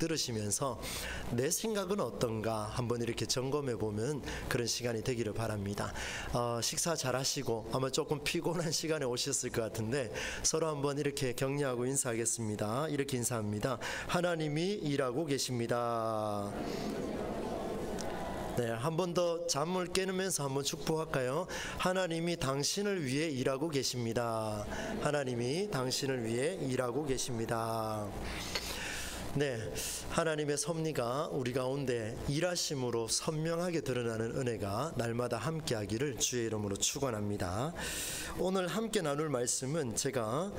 들으시면서 내 생각은 어떤가 한번 이렇게 점검해 보면 그런 시간이 되기를 바랍니다. 식사 잘 하시고 아마 조금 피곤한 시간에 오셨을 것 같은데 서로 한번 이렇게 격려하고 인사하겠습니다. 이렇게 인사합니다. 하나님이 일하고 계십니다. 네, 한 번 더 잠을 깨우면서 한번 축복할까요? 하나님이 당신을 위해 일하고 계십니다. 하나님이 당신을 위해 일하고 계십니다. 네, 하나님의 섭리가 우리 가운데 일하심으로 선명하게 드러나는 은혜가 날마다 함께하기를 주의 이름으로 축원합니다. 오늘 함께 나눌 말씀은 제가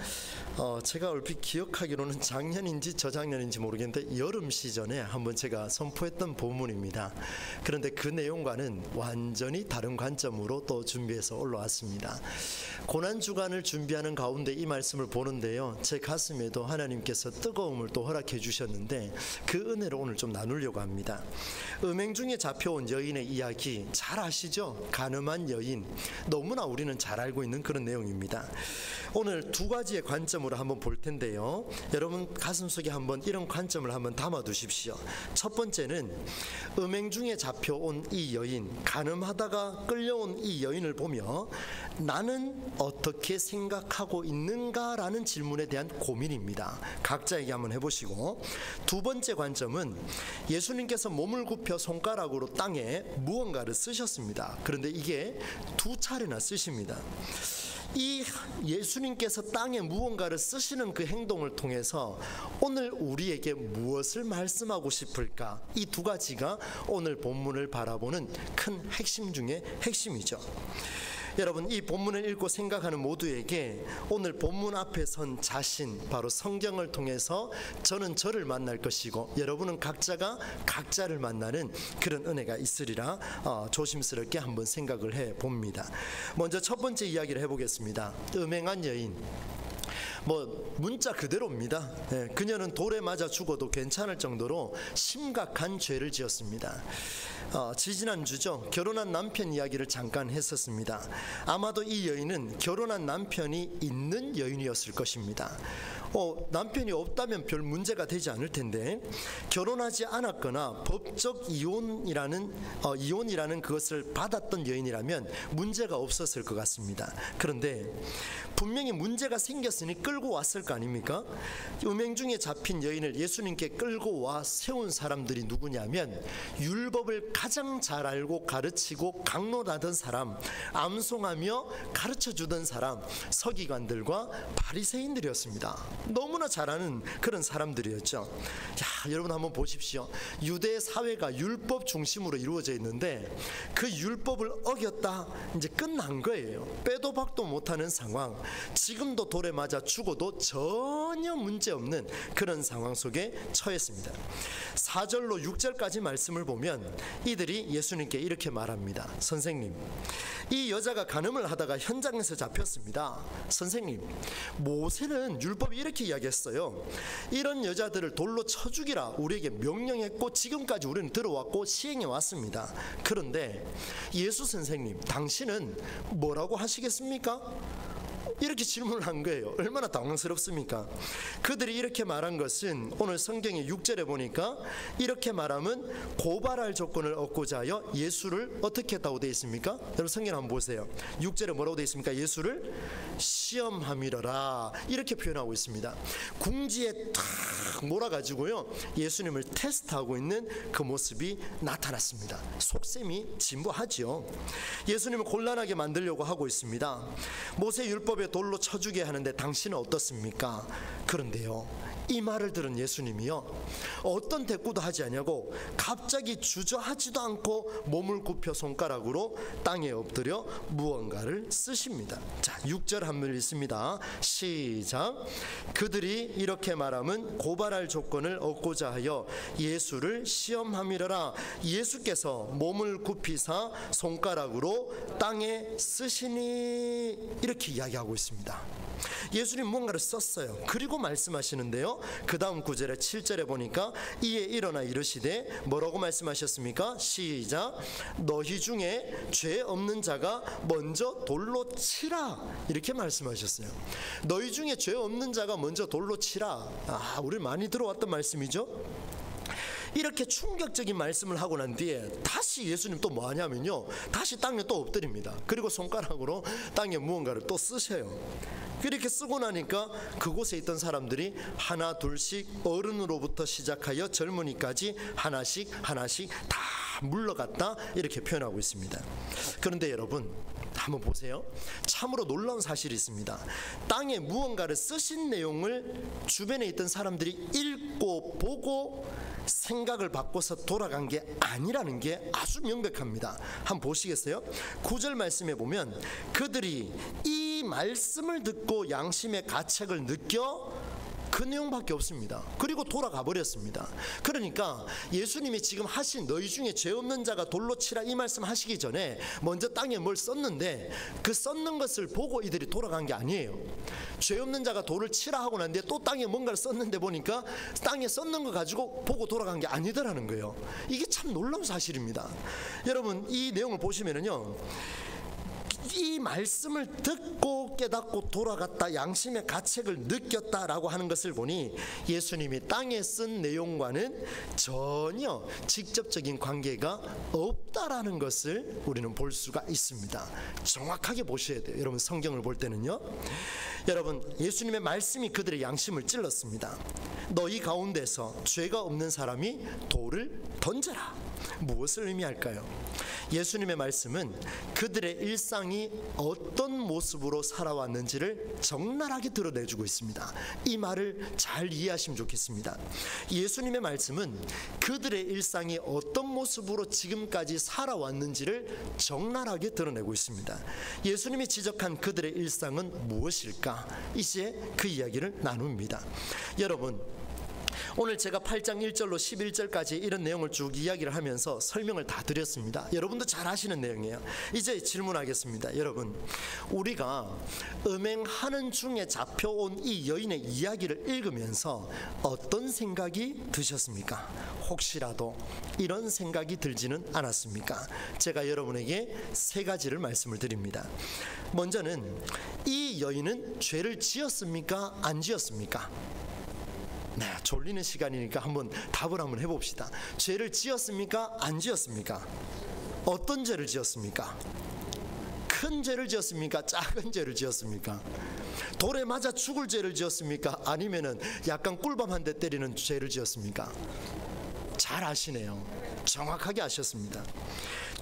얼핏 기억하기로는 작년인지 저작년인지 모르겠는데 여름 시즌에 한번 제가 선포했던 본문입니다. 그런데 그 내용과는 완전히 다른 관점으로 또 준비해서 올라왔습니다. 고난주간을 준비하는 가운데 이 말씀을 보는데요, 제 가슴에도 하나님께서 뜨거움을 또 허락해 주셨는데 그 은혜를 오늘 좀 나누려고 합니다. 음행 중에 잡혀온 여인의 이야기 잘 아시죠? 가늠한 여인, 너무나 우리는 잘 알고 있는 그런 내용입니다. 오늘 두 가지의 관점으로 한번 볼 텐데요, 여러분 가슴속에 한번 이런 관점을 한번 담아 두십시오. 첫 번째는 음행 중에 잡혀온 이 여인, 가늠하다가 끌려온 이 여인을 보며 나는 어떻게 생각하고 있는가라는 질문에 대한 고민입니다. 각자에게 한번 해보시고, 두 번째 관점은 예수님께서 몸을 굽혀 손가락으로 땅에 무언가를 쓰셨습니다. 그런데 이게 두 차례나 쓰십니다. 이 예수님께서 땅에 무언가를 쓰시는 그 행동을 통해서 오늘 우리에게 무엇을 말씀하고 싶을까? 이 두 가지가 오늘 본문을 바라보는 큰 핵심 중에 핵심이죠. 여러분, 이 본문을 읽고 생각하는 모두에게 오늘 본문 앞에 선 자신, 바로 성경을 통해서 저는 저를 만날 것이고 여러분은 각자가 각자를 만나는 그런 은혜가 있으리라 조심스럽게 한번 생각을 해봅니다. 먼저 첫 번째 이야기를 해보겠습니다. 음행한 여인, 문자 그대로입니다. 네, 그녀는 돌에 맞아 죽어도 괜찮을 정도로 심각한 죄를 지었습니다. 지지난주죠, 결혼한 남편 이야기를 잠깐 했었습니다. 아마도 이 여인은 결혼한 남편이 있는 여인이었을 것입니다. 남편이 없다면 별 문제가 되지 않을 텐데, 결혼하지 않았거나 법적 이혼이라는 그것을 받았던 여인이라면 문제가 없었을 것 같습니다. 그런데 분명히 문제가 생겼으니 끌고 왔을 거 아닙니까? 음행 중에 잡힌 여인을 예수님께 끌고 와 세운 사람들이 누구냐면 율법을 가장 잘 알고 가르치고 강론하던 사람, 암송하며 가르쳐주던 사람, 서기관들과 바리새인들이었습니다. 너무나 잘 아는 그런 사람들이었죠. 자, 여러분 한번 보십시오. 유대 사회가 율법 중심으로 이루어져 있는데 그 율법을 어겼다, 이제 끝난 거예요. 빼도 박도 못하는 상황, 지금도 돌에 맞아 죽어도 전혀 문제없는 그런 상황 속에 처했습니다. 4절로 6절까지 말씀을 보면 이들이 예수님께 이렇게 말합니다. 선생님, 이 여자가 간음을 하다가 현장에서 잡혔습니다. 선생님, 모세는 율법이 이렇게 이야기했어요. 이런 여자들을 돌로 쳐 죽이라 우리에게 명령했고 지금까지 우리는 들어왔고 시행해 왔습니다. 그런데 예수 선생님, 당신은 뭐라고 하시겠습니까? 이렇게 질문을 한 거예요. 얼마나 당황스럽습니까? 그들이 이렇게 말한 것은 오늘 성경의 6절에 보니까 이렇게 말하면 고발할 조건을 얻고자 하여 예수를 어떻게 했다고 되어 있습니까? 여러분 성경 한번 보세요. 6절에 뭐라고 되어 있습니까? 예수를 시험함이러라, 이렇게 표현하고 있습니다. 궁지에 탁 몰아가지고요, 예수님을 테스트하고 있는 그 모습이 나타났습니다. 속셈이 진부하죠. 예수님을 곤란하게 만들려고 하고 있습니다. 모세 율법에 돌로 쳐주게 하는데 당신은 어떻습니까? 그런데요, 이 말을 들은 예수님이요, 어떤 대꾸도 하지 않냐고 갑자기 주저하지도 않고 몸을 굽혀 손가락으로 땅에 엎드려 무언가를 쓰십니다. 자, 6절 한번 읽습니다. 시작. 그들이 이렇게 말하면 고발할 조건을 얻고자 하여 예수를 시험함이러라. 예수께서 몸을 굽히사 손가락으로 땅에 쓰시니, 이렇게 이야기하고 있습니다. 예수님 무언가를 썼어요. 그리고 말씀하시는데요, 그 다음 9절에 7절에 보니까 이에 일어나 이르시되 뭐라고 말씀하셨습니까? 시작. 너희 중에 죄 없는 자가 먼저 돌로 치라, 이렇게 말씀하셨어요. 너희 중에 죄 없는 자가 먼저 돌로 치라. 우리 많이 들어왔던 말씀이죠. 이렇게 충격적인 말씀을 하고 난 뒤에 다시 예수님 또 뭐 하냐면요, 다시 땅에 또 엎드립니다. 그리고 손가락으로 땅에 무언가를 또 쓰셔요. 그렇게 쓰고 나니까 그곳에 있던 사람들이 하나 둘씩, 어른으로부터 시작하여 젊은이까지 하나씩 하나씩 다 물러갔다, 이렇게 표현하고 있습니다. 그런데 여러분, 한번 보세요. 참으로 놀라운 사실이 있습니다. 땅에 무언가를 쓰신 내용을 주변에 있던 사람들이 읽고 보고 생각을 바꿔서 돌아간 게 아니라는 게 아주 명백합니다. 한번 보시겠어요? 9절 말씀에 보면 그들이 이 말씀을 듣고 양심의 가책을 느껴, 그 내용밖에 없습니다. 그리고 돌아가 버렸습니다. 그러니까 예수님이 지금 하신 너희 중에 죄 없는 자가 돌로 치라, 이 말씀 하시기 전에 먼저 땅에 뭘 썼는데, 그 썼는 것을 보고 이들이 돌아간 게 아니에요. 죄 없는 자가 돌을 치라 하고 난 뒤에 또 땅에 뭔가를 썼는데 보니까 땅에 썼는 거 가지고 보고 돌아간 게 아니더라는 거예요. 이게 참 놀라운 사실입니다. 여러분, 이 내용을 보시면은요, 이 말씀을 듣고 깨닫고 돌아갔다, 양심의 가책을 느꼈다라고 하는 것을 보니 예수님이 땅에 쓴 내용과는 전혀 직접적인 관계가 없다라는 것을 우리는 볼 수가 있습니다. 정확하게 보셔야 돼요. 여러분, 성경을 볼 때는요, 여러분, 예수님의 말씀이 그들의 양심을 찔렀습니다. 너희 가운데서 죄가 없는 사람이 돌을 던져라. 무엇을 의미할까요? 예수님의 말씀은 그들의 일상이 어떤 모습으로 살아왔는지를 적나라하게 드러내주고 있습니다. 이 말을 잘 이해하시면 좋겠습니다. 예수님의 말씀은 그들의 일상이 어떤 모습으로 지금까지 살아왔는지를 적나라하게 드러내고 있습니다. 예수님이 지적한 그들의 일상은 무엇일까? 이제 그 이야기를 나눕니다. 여러분, 오늘 제가 8장 1절로 11절까지 이런 내용을 쭉 이야기를 하면서 설명을 다 드렸습니다. 여러분도 잘 아시는 내용이에요. 이제 질문하겠습니다. 여러분, 우리가 음행하는 중에 잡혀온 이 여인의 이야기를 읽으면서 어떤 생각이 드셨습니까? 혹시라도 이런 생각이 들지는 않았습니까? 제가 여러분에게 세 가지를 말씀을 드립니다. 먼저는, 이 여인은 죄를 지었습니까? 안 지었습니까? 네, 졸리는 시간이니까 한번 답을 한번 해봅시다. 죄를 지었습니까? 안 지었습니까? 어떤 죄를 지었습니까? 큰 죄를 지었습니까? 작은 죄를 지었습니까? 돌에 맞아 죽을 죄를 지었습니까? 아니면은 약간 꿀밤 한 대 때리는 죄를 지었습니까? 잘 아시네요. 정확하게 아셨습니다.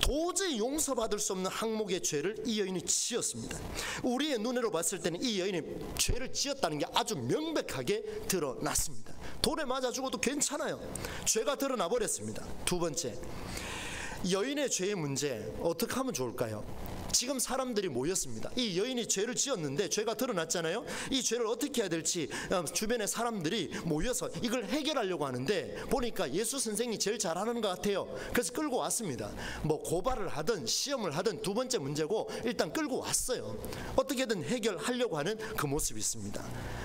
도저히 용서받을 수 없는 항목의 죄를 이 여인이 지었습니다. 우리의 눈으로 봤을 때는 이 여인이 죄를 지었다는 게 아주 명백하게 드러났습니다. 돌에 맞아 죽어도 괜찮아요. 죄가 드러나 버렸습니다. 두 번째, 여인의 죄의 문제 어떻게 하면 좋을까요? 지금 사람들이 모였습니다. 이 여인이 죄를 지었는데 죄가 드러났잖아요. 이 죄를 어떻게 해야 될지 주변에 사람들이 모여서 이걸 해결하려고 하는데, 보니까 예수 선생님이 제일 잘하는 것 같아요. 그래서 끌고 왔습니다. 뭐 고발을 하든 시험을 하든 두 번째 문제고, 일단 끌고 왔어요. 어떻게든 해결하려고 하는 그 모습이 있습니다.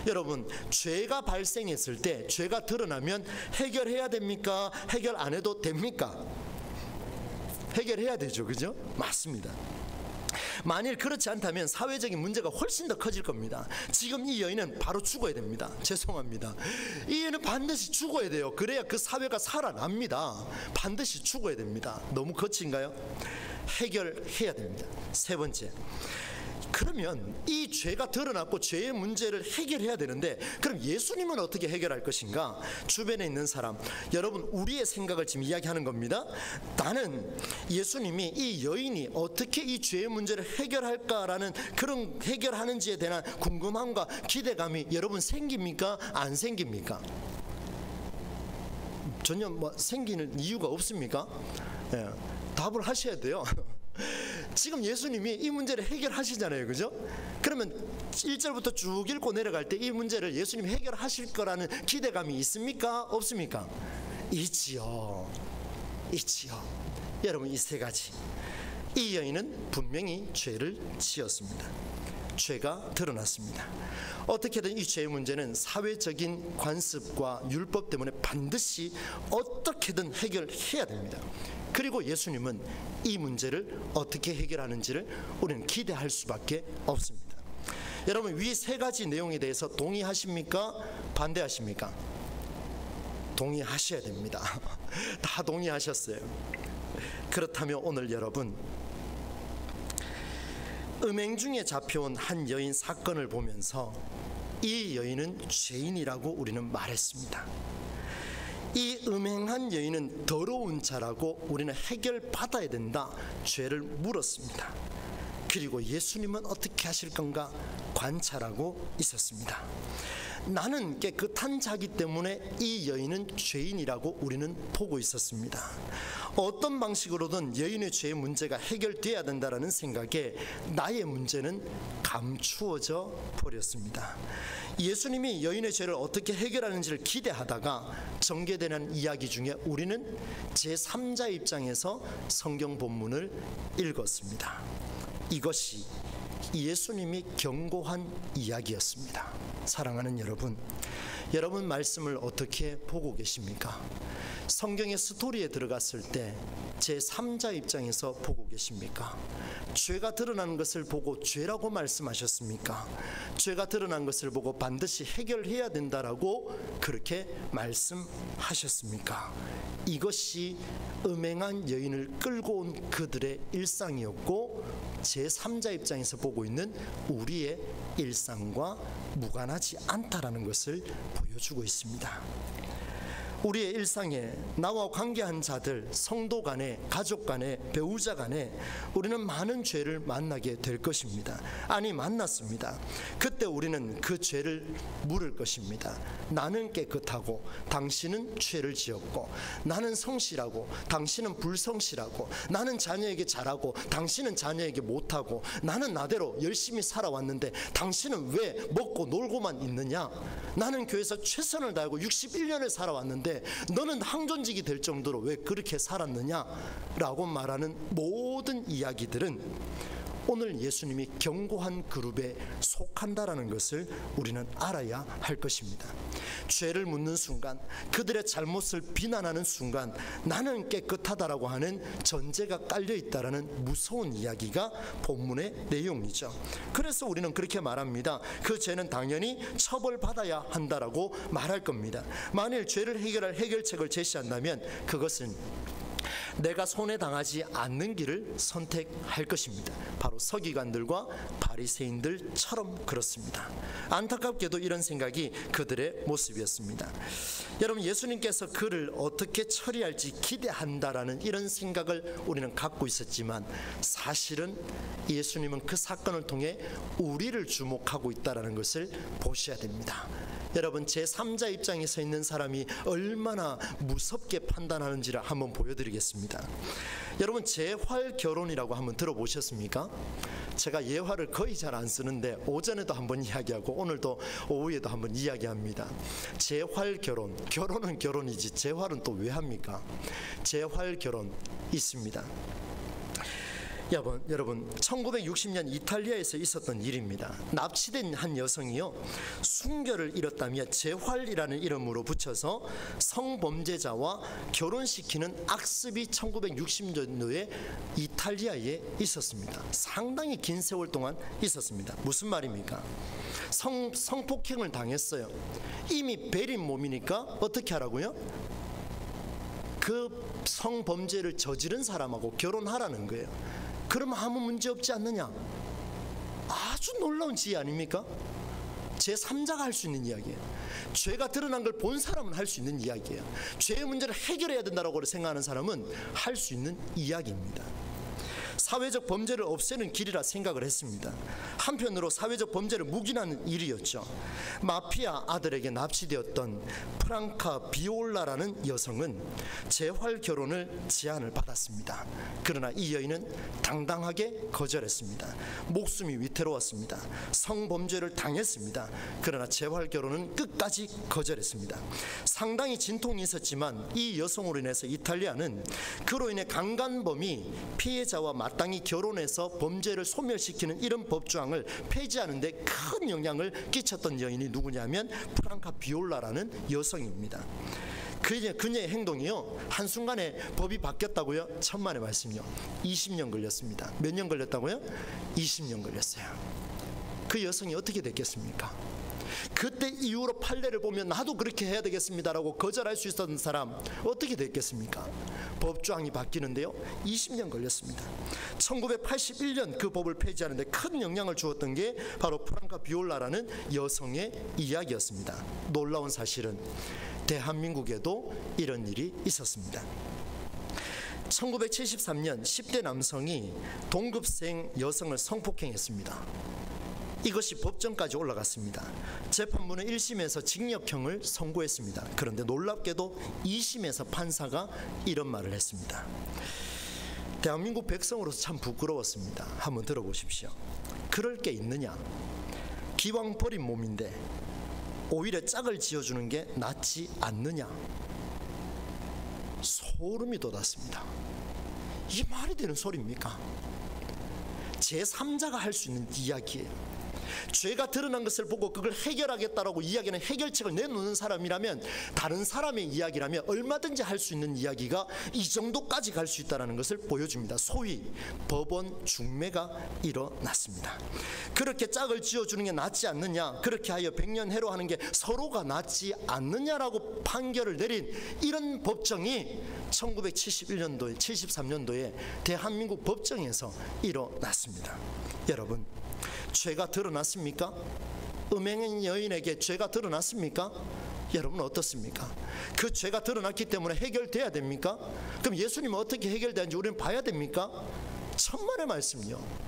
여러분, 죄가 발생했을 때, 죄가 드러나면 해결해야 됩니까? 해결 안 해도 됩니까? 해결해야 되죠. 그죠? 맞습니다. 만일 그렇지 않다면 사회적인 문제가 훨씬 더 커질 겁니다. 지금 이 여인은 바로 죽어야 됩니다. 죄송합니다. 이 여인은 반드시 죽어야 돼요. 그래야 그 사회가 살아납니다. 반드시 죽어야 됩니다. 너무 거친가요? 해결해야 됩니다. 세 번째, 그러면 이 죄가 드러났고 죄의 문제를 해결해야 되는데, 그럼 예수님은 어떻게 해결할 것인가? 주변에 있는 사람, 여러분, 우리의 생각을 지금 이야기하는 겁니다. 나는 예수님이 이 여인이 어떻게 이 죄의 문제를 해결할까라는 그런 해결하는지에 대한 궁금함과 기대감이 여러분 생깁니까? 안 생깁니까? 전혀 뭐 생기는 이유가 없습니까? 예, 답을 하셔야 돼요. 지금 예수님이 이 문제를 해결하시잖아요. 그죠? 그러면 1절부터 쭉 읽고 내려갈 때 이 문제를 예수님이 해결하실 거라는 기대감이 있습니까? 없습니까? 있지요. 있지요. 여러분, 이 세 가지, 이 여인은 분명히 죄를 지었습니다. 죄가 드러났습니다. 어떻게든 이 죄의 문제는 사회적인 관습과 율법 때문에 반드시 어떻게든 해결해야 됩니다. 그리고 예수님은 이 문제를 어떻게 해결하는지를 우리는 기대할 수밖에 없습니다. 여러분, 위 세 가지 내용에 대해서 동의하십니까? 반대하십니까? 동의하셔야 됩니다. 다 동의하셨어요. 그렇다면 오늘 여러분, 음행 중에 잡혀온 한 여인 사건을 보면서 이 여인은 죄인이라고 우리는 말했습니다. 이 음행한 여인은 더러운 자라고 우리는 해결받아야 된다, 죄를 물었습니다. 그리고 예수님은 어떻게 하실 건가 관찰하고 있었습니다. 나는 깨끗한 자기 때문에 이 여인은 죄인이라고 우리는 보고 있었습니다. 어떤 방식으로든 여인의 죄의 문제가 해결돼야 된다는 생각에 나의 문제는 감추어져 버렸습니다. 예수님이 여인의 죄를 어떻게 해결하는지를 기대하다가 전개되는 이야기 중에 우리는 제3자 입장에서 성경 본문을 읽었습니다. 이것이 예수님이 경고한 이야기였습니다. 사랑하는 여러분, 여러분 말씀을 어떻게 보고 계십니까? 성경의 스토리에 들어갔을 때 제3자 입장에서 보고 계십니까? 죄가 드러나는 것을 보고 죄라고 말씀하셨습니까? 죄가 드러난 것을 보고 반드시 해결해야 된다라고 그렇게 말씀하셨습니까? 이것이 음행한 여인을 끌고 온 그들의 일상이었고, 제3자 입장에서 보고 있는 우리의 일상과 무관하지 않다라는 것을 보여주고 있습니다. 우리의 일상에 나와 관계한 자들, 성도 간에, 가족 간에, 배우자 간에 우리는 많은 죄를 만나게 될 것입니다. 아니, 만났습니다. 그때 우리는 그 죄를 물을 것입니다. 나는 깨끗하고 당신은 죄를 지었고, 나는 성실하고 당신은 불성실하고, 나는 자녀에게 잘하고 당신은 자녀에게 못하고, 나는 나대로 열심히 살아왔는데 당신은 왜 먹고 놀고만 있느냐? 나는 교회에서 최선을 다하고 61년을 살아왔는데 너는 항존직이 될 정도로 왜 그렇게 살았느냐? 라고 말하는 모든 이야기들은 오늘 예수님이 경고한 그룹에 속한다라는 것을 우리는 알아야 할 것입니다. 죄를 묻는 순간, 그들의 잘못을 비난하는 순간 나는 깨끗하다라고 하는 전제가 깔려있다라는 무서운 이야기가 본문의 내용이죠. 그래서 우리는 그렇게 말합니다. 그 죄는 당연히 처벌받아야 한다라고 말할 겁니다. 만일 죄를 해결할 해결책을 제시한다면 그것은 내가 손해 당하지 않는 길을 선택할 것입니다. 바로 서기관들과 바리새인들처럼 그렇습니다. 안타깝게도 이런 생각이 그들의 모습이었습니다. 여러분, 예수님께서 그를 어떻게 처리할지 기대한다라는 이런 생각을 우리는 갖고 있었지만, 사실은 예수님은 그 사건을 통해 우리를 주목하고 있다는 것을 보셔야 됩니다. 여러분, 제3자 입장에 서 있는 사람이 얼마나 무섭게 판단하는지를 한번 보여드리겠습니다. 여러분, 재활 결혼이라고 한번 들어보셨습니까? 제가 예화를 거의 잘 안 쓰는데 오전에도 한번 이야기하고 오늘도 오후에도 한번 이야기합니다. 재활 결혼, 결혼은 결혼이지 재활은 또 왜 합니까? 재활 결혼 있습니다. 여러분 1960년 이탈리아에서 있었던 일입니다. 납치된 한 여성이요, 순결을 잃었다며 재활이라는 이름으로 붙여서 성범죄자와 결혼시키는 악습이 1960년도에 이탈리아에 있었습니다. 상당히 긴 세월 동안 있었습니다. 무슨 말입니까? 성폭행을 당했어요. 이미 베린 몸이니까 어떻게 하라고요? 그 성범죄를 저지른 사람하고 결혼하라는 거예요. 그러면 아무 문제 없지 않느냐? 아주 놀라운 지혜 아닙니까? 제3자가 할 수 있는 이야기예요. 죄가 드러난 걸 본 사람은 할 수 있는 이야기예요. 죄의 문제를 해결해야 된다고 생각하는 사람은 할 수 있는 이야기입니다. 사회적 범죄를 없애는 길이라 생각을 했습니다. 한편으로 사회적 범죄를 묵인하는 일이었죠. 마피아 아들에게 납치되었던 프랑카 비올라라는 여성은 재활 결혼을 제안을 받았습니다. 그러나 이 여인은 당당하게 거절했습니다. 목숨이 위태로웠습니다. 성범죄를 당했습니다. 그러나 재활 결혼은 끝까지 거절했습니다. 상당히 진통이 있었지만 이 여성으로 인해서 이탈리아는 그로 인해 강간범이 피해자와 마땅히 결혼해서 범죄를 소멸시키는 이런 법조항을 폐지하는 데 큰 영향을 끼쳤던 여인이 누구냐면 프랑카 비올라라는 여성입니다. 그녀의 행동이요, 한순간에 법이 바뀌었다고요? 천만의 말씀이요. 20년 걸렸습니다. 몇 년 걸렸다고요? 20년 걸렸어요. 그 여성이 어떻게 됐겠습니까? 그때 이후로 판례를 보면 나도 그렇게 해야 되겠습니다라고 거절할 수 있었던 사람 어떻게 됐겠습니까? 법조항이 바뀌는데요, 20년 걸렸습니다. 1981년 그 법을 폐지하는데 큰 영향을 주었던 게 바로 프랑카 비올라라는 여성의 이야기였습니다. 놀라운 사실은 대한민국에도 이런 일이 있었습니다. 1973년 10대 남성이 동급생 여성을 성폭행했습니다. 이것이 법정까지 올라갔습니다. 재판부는 1심에서 징역형을 선고했습니다. 그런데 놀랍게도 2심에서 판사가 이런 말을 했습니다. 대한민국 백성으로서 참 부끄러웠습니다. 한번 들어보십시오. 그럴 게 있느냐? 기왕 버린 몸인데 오히려 짝을 지어주는 게 낫지 않느냐? 소름이 돋았습니다. 이게 말이 되는 소리입니까? 제3자가 할 수 있는 이야기예요. 죄가 드러난 것을 보고 그걸 해결하겠다라고 이야기하는 해결책을 내놓는 사람이라면, 다른 사람의 이야기라면 얼마든지 할 수 있는 이야기가 이 정도까지 갈 수 있다는 것을 보여줍니다. 소위 법원 중매가 일어났습니다. 그렇게 짝을 지어주는 게 낫지 않느냐, 그렇게 하여 백년해로 하는 게 서로가 낫지 않느냐라고 판결을 내린 이런 법정이 1971년도에 73년도에 대한민국 법정에서 일어났습니다. 여러분, 죄가 드러났습니까? 음행인 여인에게 죄가 드러났습니까? 여러분 어떻습니까? 그 죄가 드러났기 때문에 해결돼야 됩니까? 그럼 예수님은 어떻게 해결되는지 우리는 봐야 됩니까? 천만의 말씀이요.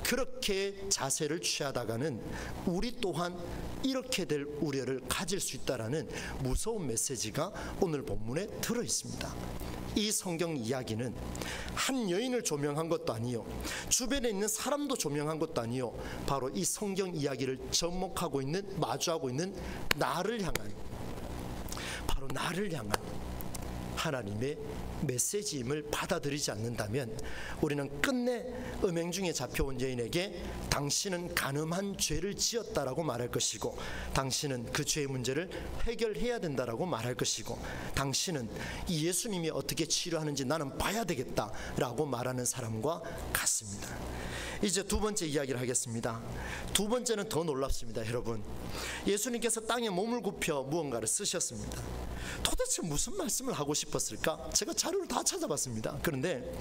그렇게 자세를 취하다가는 우리 또한 이렇게 될 우려를 가질 수 있다라는 무서운 메시지가 오늘 본문에 들어 있습니다. 이 성경 이야기는 한 여인을 조명한 것도 아니요, 주변에 있는 사람도 조명한 것도 아니요, 바로 이 성경 이야기를 접목하고 있는, 마주하고 있는 나를 향한, 바로 나를 향한 하나님의 메시지임을 받아들이지 않는다면 우리는 끝내 음행 중에 잡혀온 여인에게 당신은 간음한 죄를 지었다라고 말할 것이고, 당신은 그 죄의 문제를 해결해야 된다라고 말할 것이고, 당신은 이 예수님이 어떻게 치료하는지 나는 봐야 되겠다라고 말하는 사람과 같습니다. 이제 두 번째 이야기를 하겠습니다. 두 번째는 더 놀랍습니다. 여러분, 예수님께서 땅에 몸을 굽혀 무언가를 쓰셨습니다. 도대체 무슨 말씀을 하고 싶었을까? 제가 자료를 다 찾아봤습니다. 그런데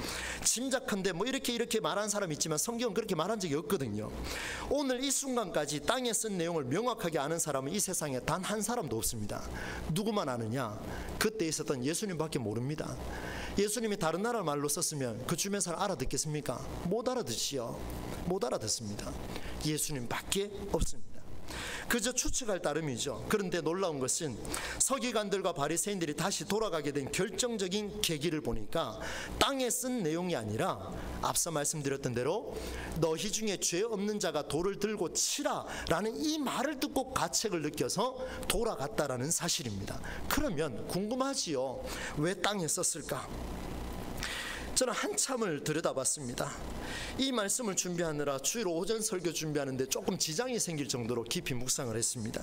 짐작컨대 뭐 이렇게 말한 사람이 있지만 성경은 그렇게 말한 적이 없거든요. 오늘 이 순간까지 땅에 쓴 내용을 명확하게 아는 사람은 이 세상에 단 한 사람도 없습니다. 누구만 아느냐? 그때 있었던 예수님밖에 모릅니다. 예수님이 다른 나라 말로 썼으면 그 주변 사람 알아듣겠습니까? 못 알아듣지요. 못 알아듣습니다. 예수님밖에 없습니다. 그저 추측할 따름이죠. 그런데 놀라운 것은 서기관들과 바리새인들이 다시 돌아가게 된 결정적인 계기를 보니까 땅에 쓴 내용이 아니라 앞서 말씀드렸던 대로 너희 중에 죄 없는 자가 돌을 들고 치라 라는 이 말을 듣고 가책을 느껴서 돌아갔다라는 사실입니다. 그러면 궁금하지요. 왜 땅에 썼을까? 저는 한참을 들여다봤습니다. 이 말씀을 준비하느라 주일 오전 설교 준비하는데 조금 지장이 생길 정도로 깊이 묵상을 했습니다.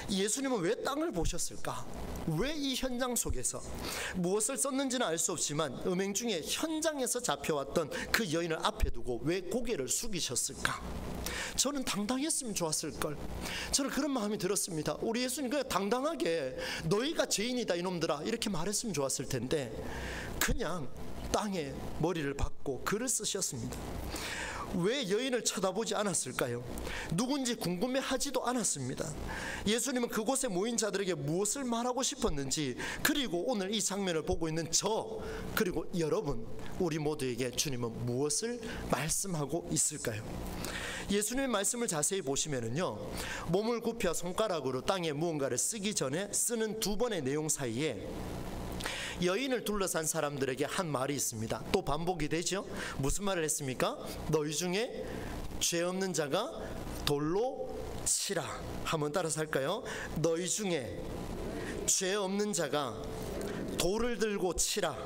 예수님은 왜 땅을 보셨을까? 왜 이 현장 속에서 무엇을 썼는지는 알 수 없지만 음행 중에 현장에서 잡혀왔던 그 여인을 앞에 두고 왜 고개를 숙이셨을까? 저는 당당했으면 좋았을걸. 저는 그런 마음이 들었습니다. 우리 예수님 그냥 당당하게 너희가 죄인이다 이놈들아 이렇게 말했으면 좋았을 텐데 그냥 땅에 머리를 박고 글을 쓰셨습니다. 왜 여인을 쳐다보지 않았을까요? 누군지 궁금해하지도 않았습니다. 예수님은 그곳에 모인 자들에게 무엇을 말하고 싶었는지, 그리고 오늘 이 장면을 보고 있는 저, 그리고 여러분, 우리 모두에게 주님은 무엇을 말씀하고 있을까요? 예수님의 말씀을 자세히 보시면은요, 몸을 굽혀 손가락으로 땅에 무언가를 쓰기 전에 쓰는 두 번의 내용 사이에 여인을 둘러싼 사람들에게 한 말이 있습니다. 또 반복이 되죠. 무슨 말을 했습니까? 너희 중에 죄 없는 자가 돌로 치라. 한번 따라서 할까요? 너희 중에 죄 없는 자가 돌을 들고 치라.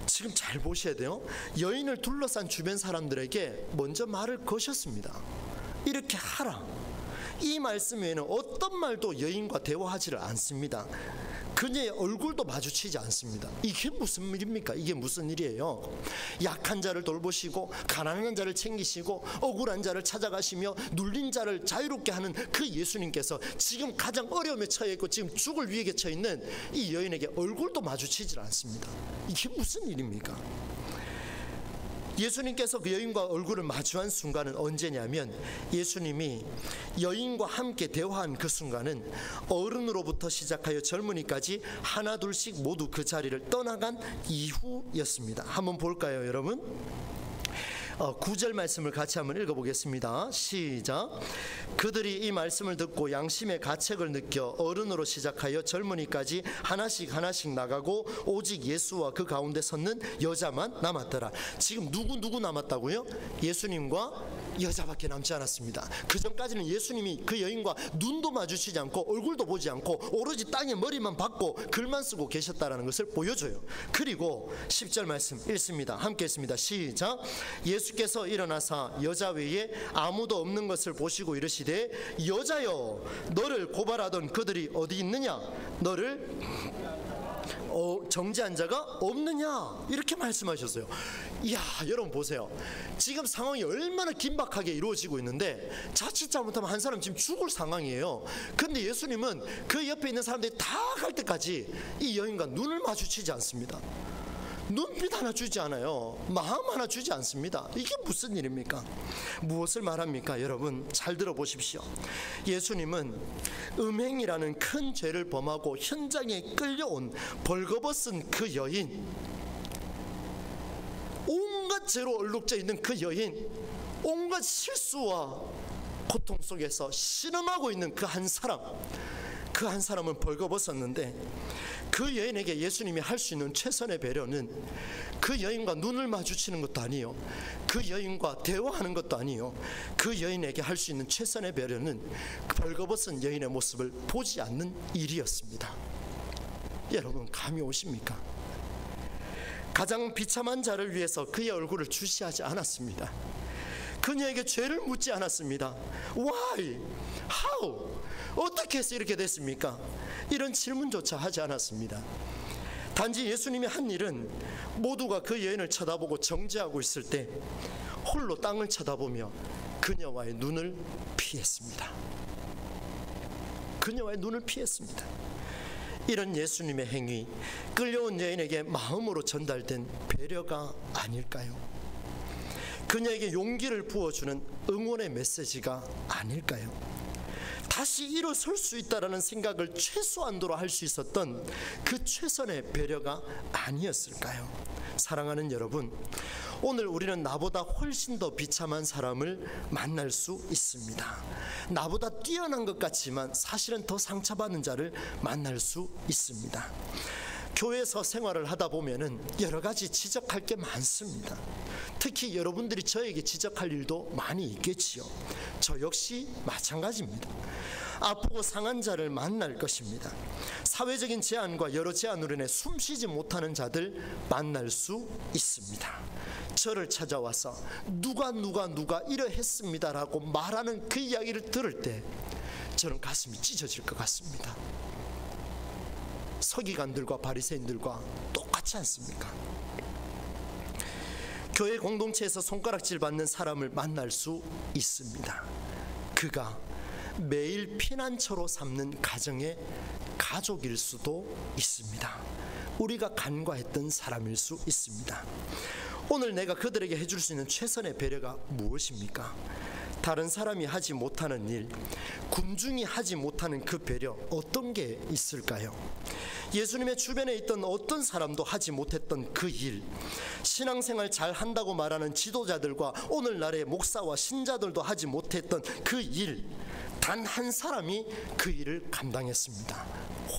지금 잘 보셔야 돼요. 여인을 둘러싼 주변 사람들에게 먼저 말을 거셨습니다. 이렇게 하라. 이 말씀 외에는 어떤 말도 여인과 대화하지를 않습니다. 그녀의 얼굴도 마주치지 않습니다. 이게 무슨 일입니까? 이게 무슨 일이에요? 약한 자를 돌보시고 가난한 자를 챙기시고 억울한 자를 찾아가시며 눌린 자를 자유롭게 하는 그 예수님께서 지금 가장 어려움에 처해 있고 지금 죽을 위기에 처해 있는 이 여인에게 얼굴도 마주치지 않습니다. 이게 무슨 일입니까? 예수님께서 그 여인과 얼굴을 마주한 순간은 언제냐면 예수님이 여인과 함께 대화한 그 순간은 어른으로부터 시작하여 젊은이까지 하나 둘씩 모두 그 자리를 떠나간 이후였습니다. 한번 볼까요, 여러분? 9절 말씀을 같이 한번 읽어보겠습니다. 시작. 그들이 이 말씀을 듣고 양심의 가책을 느껴 어른으로 시작하여 젊은이까지 하나씩 나가고 오직 예수와 그 가운데 섰는 여자만 남았더라. 지금 누구 남았다고요? 예수님과 여자밖에 남지 않았습니다. 그 전까지는 예수님이 그 여인과 눈도 마주치지 않고 얼굴도 보지 않고 오로지 땅에 머리만 박고 글만 쓰고 계셨다는 것을 보여줘요. 그리고 10절 말씀 읽습니다. 함께 했습니다. 시작. 예수께서 일어나사 여자 외에 아무도 없는 것을 보시고 이르시되 여자여 너를 고발하던 그들이 어디 있느냐? 너를 정죄한 자가 없느냐? 이렇게 말씀하셨어요. 이야, 여러분 보세요. 지금 상황이 얼마나 긴박하게 이루어지고 있는데 자칫 잘못하면 한 사람 지금 죽을 상황이에요. 근데 예수님은 그 옆에 있는 사람들이 다 갈 때까지 이 여인과 눈을 마주치지 않습니다. 눈빛 하나 주지 않아요. 마음 하나 주지 않습니다. 이게 무슨 일입니까? 무엇을 말합니까? 여러분 잘 들어보십시오. 예수님은 음행이라는 큰 죄를 범하고 현장에 끌려온 벌거벗은 그 여인, 온갖 죄로 얼룩져 있는 그 여인, 온갖 실수와 고통 속에서 신음하고 있는 그 한 사람, 그 한 사람은 벌거벗었는데 그 여인에게 예수님이 할 수 있는 최선의 배려는 그 여인과 눈을 마주치는 것도 아니요, 그 여인과 대화하는 것도 아니요, 그 여인에게 할 수 있는 최선의 배려는 그 벌거벗은 여인의 모습을 보지 않는 일이었습니다. 여러분 감이 오십니까? 가장 비참한 자를 위해서 그의 얼굴을 주시하지 않았습니다. 그녀에게 죄를 묻지 않았습니다. Why? How? 어떻게 해서 이렇게 됐습니까? 이런 질문조차 하지 않았습니다. 단지 예수님이 한 일은 모두가 그 여인을 쳐다보고 정죄하고 있을 때 홀로 땅을 쳐다보며 그녀와의 눈을 피했습니다. 그녀와의 눈을 피했습니다. 이런 예수님의 행위, 끌려온 여인에게 마음으로 전달된 배려가 아닐까요? 그녀에게 용기를 부어주는 응원의 메시지가 아닐까요? 다시 일어설 수 있다라는 생각을 최소한도로 할 수 있었던 그 최선의 배려가 아니었을까요? 사랑하는 여러분, 오늘 우리는 나보다 훨씬 더 비참한 사람을 만날 수 있습니다. 나보다 뛰어난 것 같지만 사실은 더 상처받는 자를 만날 수 있습니다. 교회에서 생활을 하다 보면은 여러 가지 지적할 게 많습니다. 특히 여러분들이 저에게 지적할 일도 많이 있겠지요. 저 역시 마찬가지입니다. 아프고 상한 자를 만날 것입니다. 사회적인 제한과 여러 제한으로 인해 숨쉬지 못하는 자들 만날 수 있습니다. 저를 찾아와서 누가 이러했습니다라고 말하는 그 이야기를 들을 때 저는 가슴이 찢어질 것 같습니다. 서기관들과 바리새인들과 똑같지 않습니까? 교회 공동체에서 손가락질 받는 사람을 만날 수 있습니다. 그가 매일 피난처로 삼는 가정의 가족일 수도 있습니다. 우리가 간과했던 사람일 수 있습니다. 오늘 내가 그들에게 해줄 수 있는 최선의 배려가 무엇입니까? 다른 사람이 하지 못하는 일, 군중이 하지 못하는 그 배려, 어떤 게 있을까요? 예수님의 주변에 있던 어떤 사람도 하지 못했던 그 일, 신앙생활 잘 한다고 말하는 지도자들과 오늘날의 목사와 신자들도 하지 못했던 그 일, 단 한 사람이 그 일을 감당했습니다.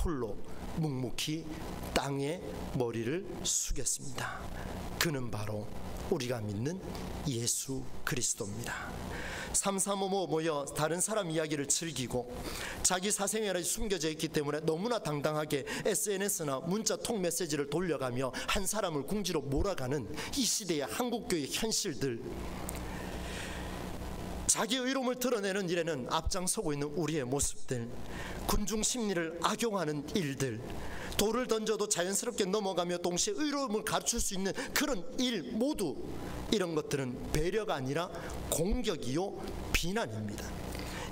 홀로 묵묵히 땅에 머리를 숙였습니다. 그는 바로 우리가 믿는 예수 그리스도입니다. 삼삼오오 모여 다른 사람 이야기를 즐기고 자기 사생활이 숨겨져 있기 때문에 너무나 당당하게 SNS나 문자 통 메시지를 돌려가며 한 사람을 궁지로 몰아가는 이 시대의 한국교회의 현실들, 자기 의로움을 드러내는 일에는 앞장서고 있는 우리의 모습들, 군중 심리를 악용하는 일들, 돌을 던져도 자연스럽게 넘어가며 동시에 의로움을 갖출 수 있는 그런 일 모두, 이런 것들은 배려가 아니라 공격이요 비난입니다.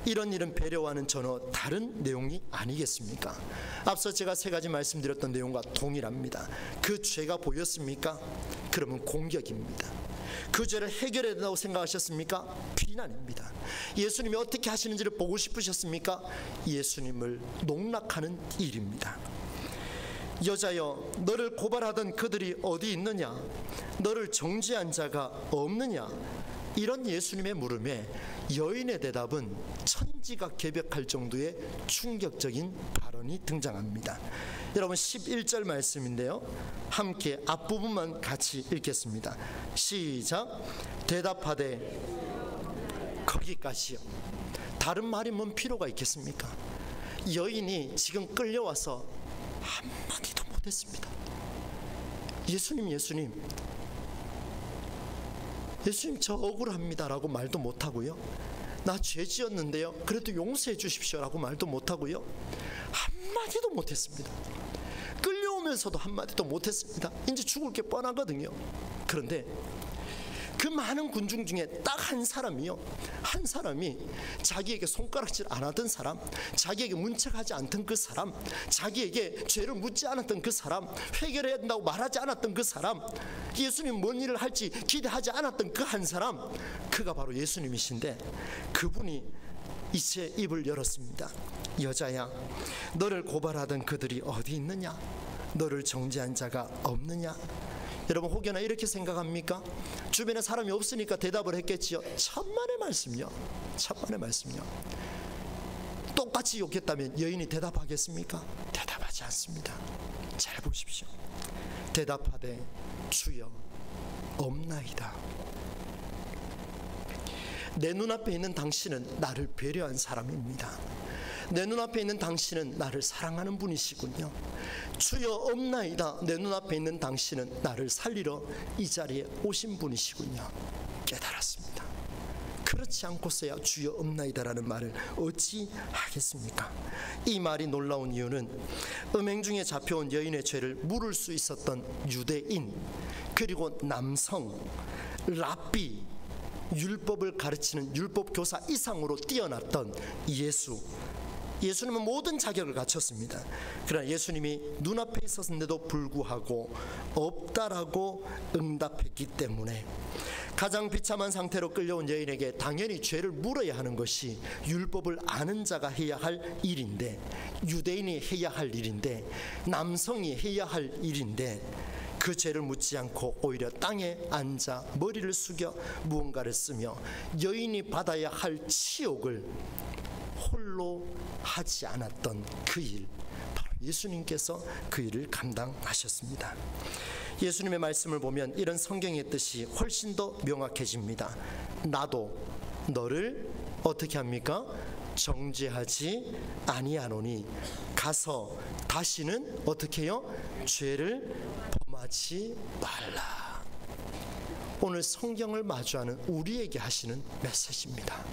이런 일은 배려와는 전혀 다른 내용이 아니겠습니까? 앞서 제가 3가지 말씀드렸던 내용과 동일합니다. 그 죄가 보였습니까? 그러면 공격입니다. 그 죄를 해결해야 된다고 생각하셨습니까? 비난입니다. 예수님이 어떻게 하시는지를 보고 싶으셨습니까? 예수님을 농락하는 일입니다. 여자여, 너를 고발하던 그들이 어디 있느냐? 너를 정죄한 자가 없느냐? 이런 예수님의 물음에 여인의 대답은 천지가 개벽할 정도의 충격적인 발언이 등장합니다. 여러분 11절 말씀인데요, 함께 앞부분만 같이 읽겠습니다. 시작. 대답하되 거기까지요. 다른 말이 뭔 필요가 있겠습니까? 여인이 지금 끌려와서 한마디도 못했습니다. 예수님 저 억울합니다 라고 말도 못하고요, 나 죄 지었는데요 그래도 용서해 주십시오 라고 말도 못하고요, 한마디도 못했습니다. 끌려오면서도 한마디도 못했습니다. 이제 죽을 게 뻔하거든요. 그런데 그 많은 군중 중에 딱 한 사람이요, 한 사람이 자기에게 손가락질 안 하던 사람, 자기에게 문책하지 않던 그 사람, 자기에게 죄를 묻지 않았던 그 사람, 해결해야 된다고 말하지 않았던 그 사람, 예수님 뭔 일을 할지 기대하지 않았던 그 한 사람, 그가 바로 예수님이신데, 그분이 이제 입을 열었습니다. 여자야, 너를 고발하던 그들이 어디 있느냐? 너를 정죄한 자가 없느냐? 여러분 혹여나 이렇게 생각합니까? 주변에 사람이 없으니까 대답을 했겠지요. 천만의 말씀이요, 천만의 말씀이요. 똑같이 욕했다면 여인이 대답하겠습니까? 대답하지 않습니다. 잘 보십시오. 대답하되 주여 없나이다. 내 눈앞에 있는 당신은 나를 배려한 사람입니다. 내 눈앞에 있는 당신은 나를 사랑하는 분이시군요. 주여 없나이다. 내 눈앞에 있는 당신은 나를 살리러 이 자리에 오신 분이시군요. 깨달았습니다. 그렇지 않고서야 주여 없나이다라는 말을 어찌 하겠습니까? 이 말이 놀라운 이유는 음행 중에 잡혀온 여인의 죄를 물을 수 있었던 유대인, 그리고 남성, 랍비, 율법을 가르치는 율법 교사 이상으로 뛰어났던 예수님은 모든 자격을 갖췄습니다. 그러나 예수님이 눈앞에 있었는데도 불구하고 없다라고 응답했기 때문에 가장 비참한 상태로 끌려온 여인에게 당연히 죄를 물어야 하는 것이 율법을 아는 자가 해야 할 일인데, 유대인이 해야 할 일인데, 남성이 해야 할 일인데, 그 죄를 묻지 않고 오히려 땅에 앉아 머리를 숙여 무언가를 쓰며 여인이 받아야 할 치욕을 홀로 하지 않았던 그 일, 바로 예수님께서 그 일을 감당하셨습니다. 예수님의 말씀을 보면 이런 성경의 뜻이 훨씬 더 명확해집니다. 나도 너를 어떻게 합니까? 정죄하지 아니하노니 가서 다시는 어떻게 해요? 죄를 범하지 말라. 오늘 성경을 마주하는 우리에게 하시는 메시지입니다.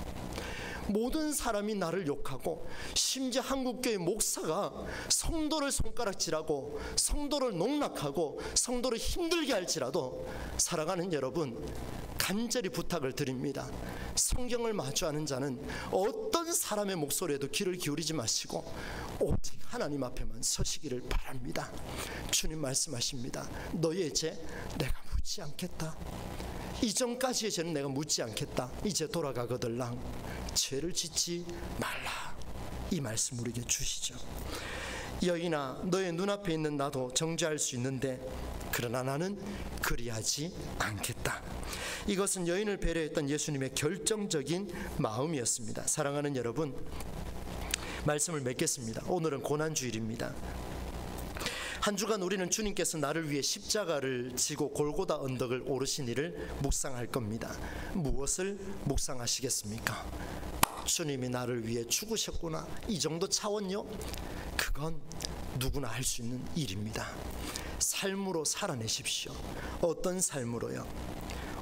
모든 사람이 나를 욕하고, 심지어 한국교회 목사가 성도를 손가락질하고 성도를 농락하고 성도를 힘들게 할지라도 사랑하는 여러분, 간절히 부탁을 드립니다. 성경을 마주하는 자는 어떤 사람의 목소리에도 귀를 기울이지 마시고 오직 하나님 앞에만 서시기를 바랍니다. 주님 말씀하십니다. 너희의 죄 내가 묻지 않겠다. 이전까지의 죄는 내가 묻지 않겠다. 이제 돌아가거들랑 죄를 짓지 말라. 이 말씀 우리에게 주시죠. 여인아, 너의 눈앞에 있는 나도 정죄할 수 있는데 그러나 나는 그리하지 않겠다. 이것은 여인을 배려했던 예수님의 결정적인 마음이었습니다. 사랑하는 여러분, 말씀을 맺겠습니다. 오늘은 고난주일입니다. 한 주간 우리는 주님께서 나를 위해 십자가를 지고 골고다 언덕을 오르신 일을 묵상할 겁니다. 무엇을 묵상하시겠습니까? 주님이 나를 위해 죽으셨구나, 이 정도 차원요? 그건 누구나 할 수 있는 일입니다. 삶으로 살아내십시오. 어떤 삶으로요?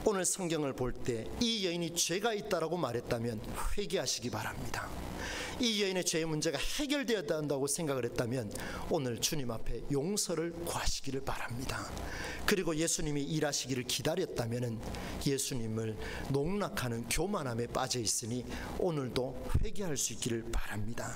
오늘 성경을 볼 때 이 여인이 죄가 있다라고 말했다면 회개하시기 바랍니다. 이 여인의 죄의 문제가 해결되어야 한다고 생각을 했다면 오늘 주님 앞에 용서를 구하시기를 바랍니다. 그리고 예수님이 일하시기를 기다렸다면 예수님을 농락하는 교만함에 빠져 있으니 오늘도 회개할 수 있기를 바랍니다.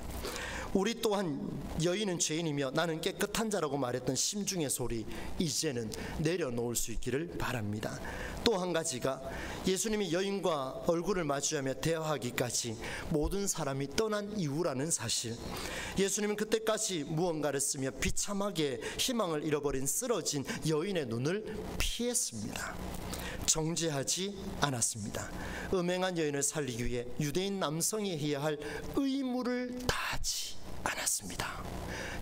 우리 또한 여인은 죄인이며 나는 깨끗한 자라고 말했던 심중의 소리 이제는 내려놓을 수 있기를 바랍니다. 또 한 가지가 예수님이 여인과 얼굴을 마주하며 대화하기까지 모든 사람이 떠난 이유라는 사실. 예수님은 그때까지 무언가를 쓰며 비참하게 희망을 잃어버린 쓰러진 여인의 눈을 피했습니다. 정죄하지 않았습니다. 음행한 여인을 살리기 위해 유대인 남성이 해야 할 의무를 다하지 않았습니다.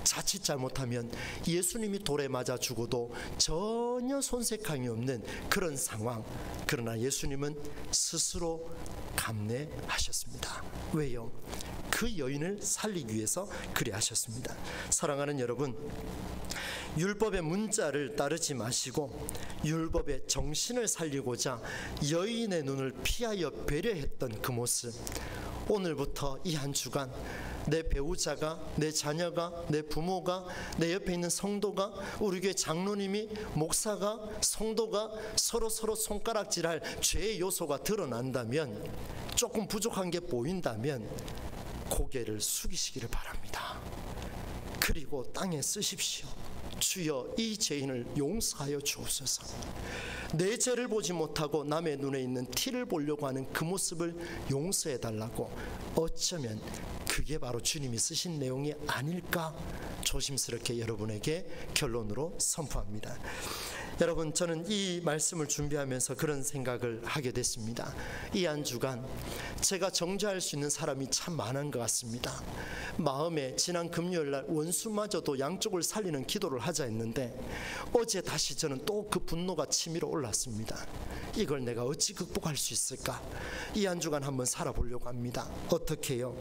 자칫 잘못하면 예수님이 돌에 맞아 죽어도 전혀 손색함이 없는 그런 상황. 그러나 예수님은 스스로 감내하셨습니다. 왜요? 그 여인을 살리기 위해서 그리 하셨습니다. 사랑하는 여러분, 율법의 문자를 따르지 마시고 율법의 정신을 살리고자 여인의 눈을 피하여 배려했던 그 모습, 오늘부터 이 한 주간 내 배우자가, 내 자녀가, 내 부모가, 내 옆에 있는 성도가, 우리 교회 장로님이, 목사가, 성도가 서로 손가락질할 죄의 요소가 드러난다면, 조금 부족한 게 보인다면 고개를 숙이시기를 바랍니다. 그리고 땅에 쓰십시오. 주여, 이 죄인을 용서하여 주옵소서. 내 죄를 보지 못하고 남의 눈에 있는 티를 보려고 하는 그 모습을 용서해 달라고. 어쩌면 그게 바로 주님이 쓰신 내용이 아닐까 조심스럽게 여러분에게 결론으로 선포합니다. 여러분, 저는 이 말씀을 준비하면서 그런 생각을 하게 됐습니다. 이 한 주간 제가 정죄할 수 있는 사람이 참 많은 것 같습니다. 마음에 지난 금요일날 원수마저도 양쪽을 살리는 기도를 하자 했는데 어제 다시 저는 또 그 분노가 치밀어 올랐습니다. 이걸 내가 어찌 극복할 수 있을까? 이 한 주간 한번 살아보려고 합니다. 어떻게 해요?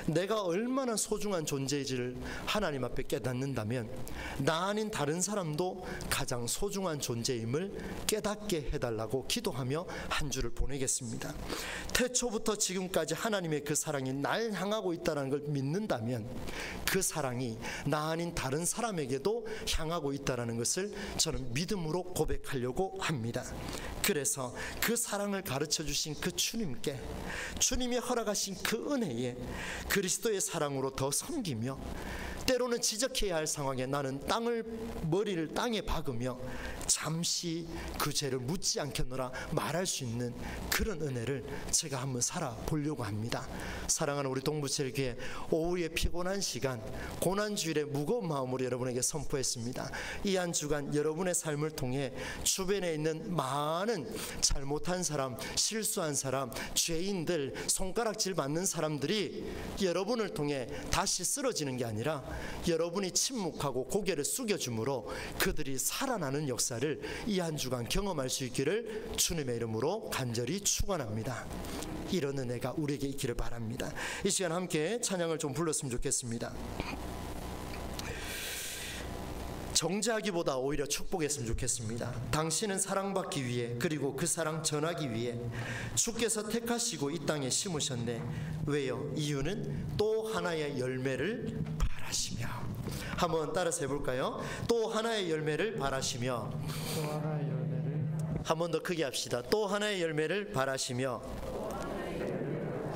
내가 얼마나 소중한 존재인지를 하나님 앞에 깨닫는다면 나 아닌 다른 사람도 가장 소중한 존재임을 깨닫게 해달라고 기도하며 한 주를 보내겠습니다. 태초부터 지금까지 하나님의 그 사랑이 날 향하고 있다는 걸 믿는다면 그 사랑이 나 아닌 다른 사람에게도 향하고 있다는 것을 저는 믿음으로 고백하려고 합니다. 그래서 그 사랑을 가르쳐 주신 그 주님께, 주님이 허락하신 그 은혜에 그리스도의 사랑으로 더 섬기며, 때로는 지적해야 할 상황에 나는 머리를 땅에 박으며 잠시 그 죄를 묻지 않겠노라 말할 수 있는 그런 은혜를 제가 한번 살아보려고 합니다. 사랑하는 우리 동부체육회 오후의 피곤한 시간, 고난주일의 무거운 마음으로 여러분에게 선포했습니다. 이 한 주간 여러분의 삶을 통해 주변에 있는 많은 잘못한 사람, 실수한 사람, 죄인들, 손가락질 받는 사람들이 여러분을 통해 다시 쓰러지는 게 아니라 여러분이 침묵하고 고개를 숙여줌으로 그들이 살아나는 역사를 이 한 주간 경험할 수 있기를 주님의 이름으로 간절히 축원합니다. 이런 은혜가 우리에게 있기를 바랍니다. 이 시간 함께 찬양을 좀 불렀으면 좋겠습니다. 정죄하기보다 오히려 축복했으면 좋겠습니다. 당신은 사랑받기 위해, 그리고 그 사랑 전하기 위해 주께서 택하시고 이 땅에 심으셨네. 왜요? 이유는 또 하나의 열매를 바라시며. 한번 따라서 해볼까요? 또 하나의 열매를 바라시며. 한 번 더 크게 합시다. 또 하나의 열매를 바라시며.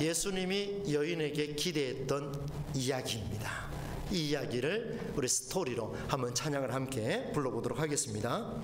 예수님이 여인에게 기대했던 이야기입니다. 이 이야기를 우리 스토리로 한번 찬양을 함께 불러보도록 하겠습니다.